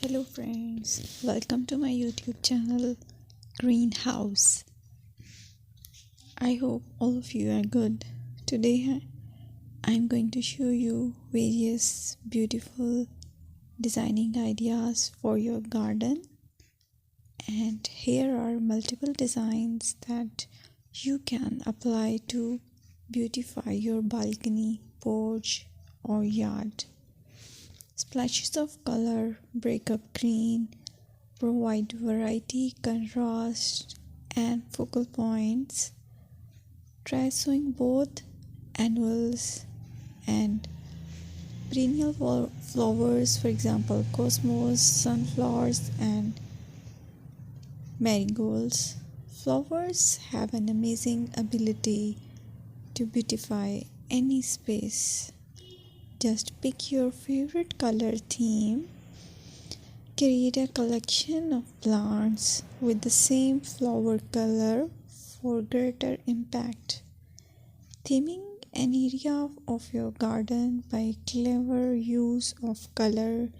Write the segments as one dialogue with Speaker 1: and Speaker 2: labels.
Speaker 1: Hello friends, welcome to my YouTube channel Greenhouse. I hope all of you are good. Today I'm going to show you various beautiful designing ideas for your garden, and here are multiple designs that you can apply to beautify your balcony, porch or yard. Splashes of color break up green, provide variety, contrast, and focal points. Try sowing both annuals and perennial flowers, for example, cosmos, sunflowers, and marigolds. Flowers have an amazing ability to beautify any space. Just pick your favorite color theme. Create a collection of plants with the same flower color for greater impact. Theming an area of your garden by clever use of color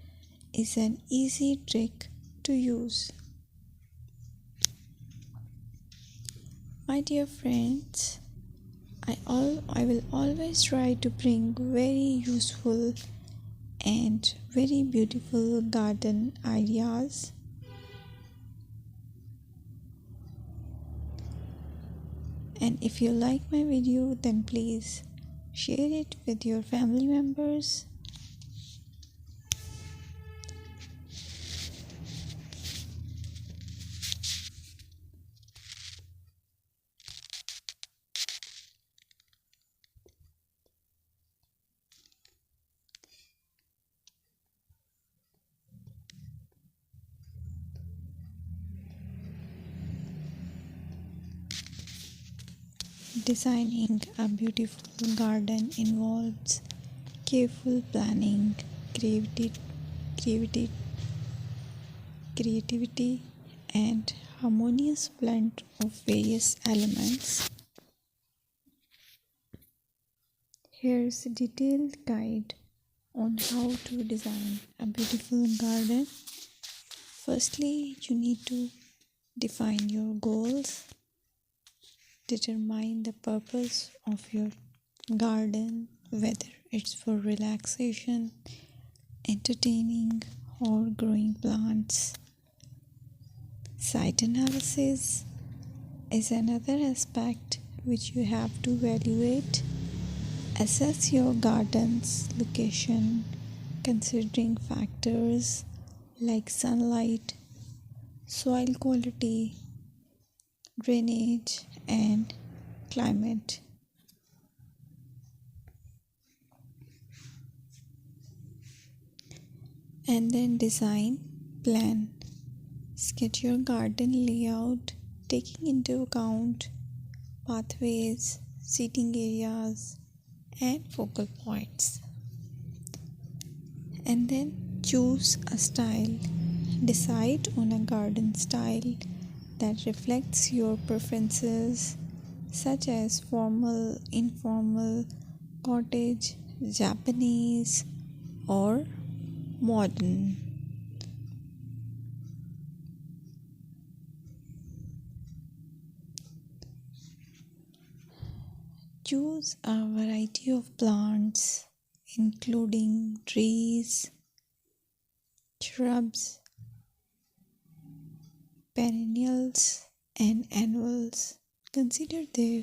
Speaker 1: is an easy trick to use. My dear friends, I will always try to bring very useful and very beautiful garden ideas. And if you like my video, then please share it with your family members. Designing a beautiful garden involves careful planning, creativity, creativity, and harmonious blend of various elements. Here's a detailed guide on how to design a beautiful garden. Firstly, you need to define your goals. Determine the purpose of your garden, whether it's for relaxation, entertaining, or growing plants. Site analysis is another aspect which you have to evaluate. Assess your garden's location, considering factors like sunlight, soil quality, drainage, and climate. And then design plan. Sketch your garden layout, taking into account pathways, seating areas, and focal points. And then choose a style. Decide on a garden style that reflects your preferences, such as formal, informal, cottage, Japanese, or modern. Choose a variety of plants, including trees, shrubs, perennials, and annuals. Consider their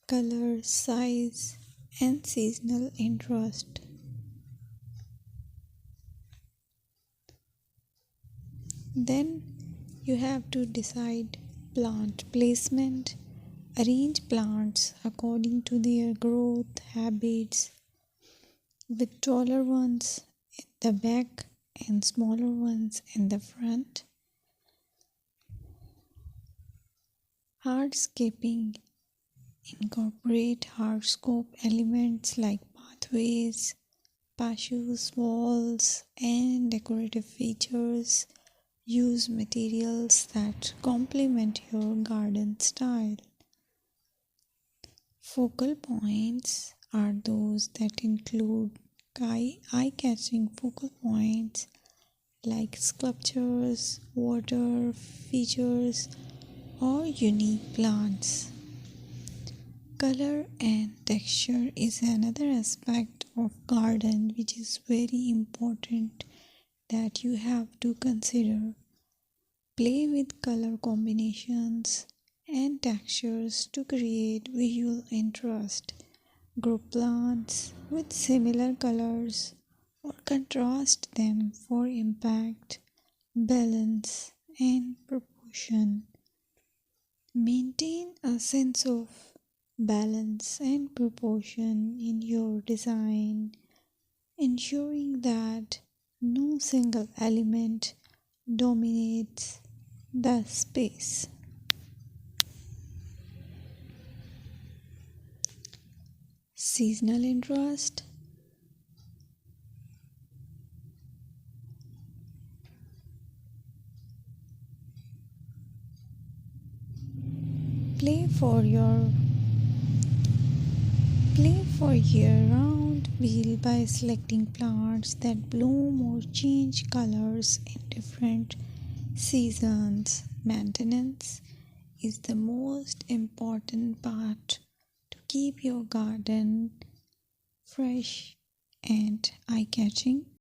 Speaker 1: color, size, and seasonal interest. Then you have to decide plant placement. Arrange plants according to their growth habits, with taller ones in the back and smaller ones in the front. Hardscaping. Incorporate hardscape elements like pathways, patios, walls, and decorative features. Use materials that complement your garden style. Focal points are those that include eye-catching focal points like sculptures, water features, or unique plants. Color and texture is another aspect of garden which is very important that you have to consider. Play with color combinations and textures to create visual interest. Group plants with similar colors or contrast them for impact, balance, and proportion. Maintain a sense of balance and proportion in your design, ensuring that no single element dominates the space. Seasonal interest. Play for your Play for year-round wheel by selecting plants that bloom or change colors in different seasons. Maintenance is the most important part to keep your garden fresh and eye-catching.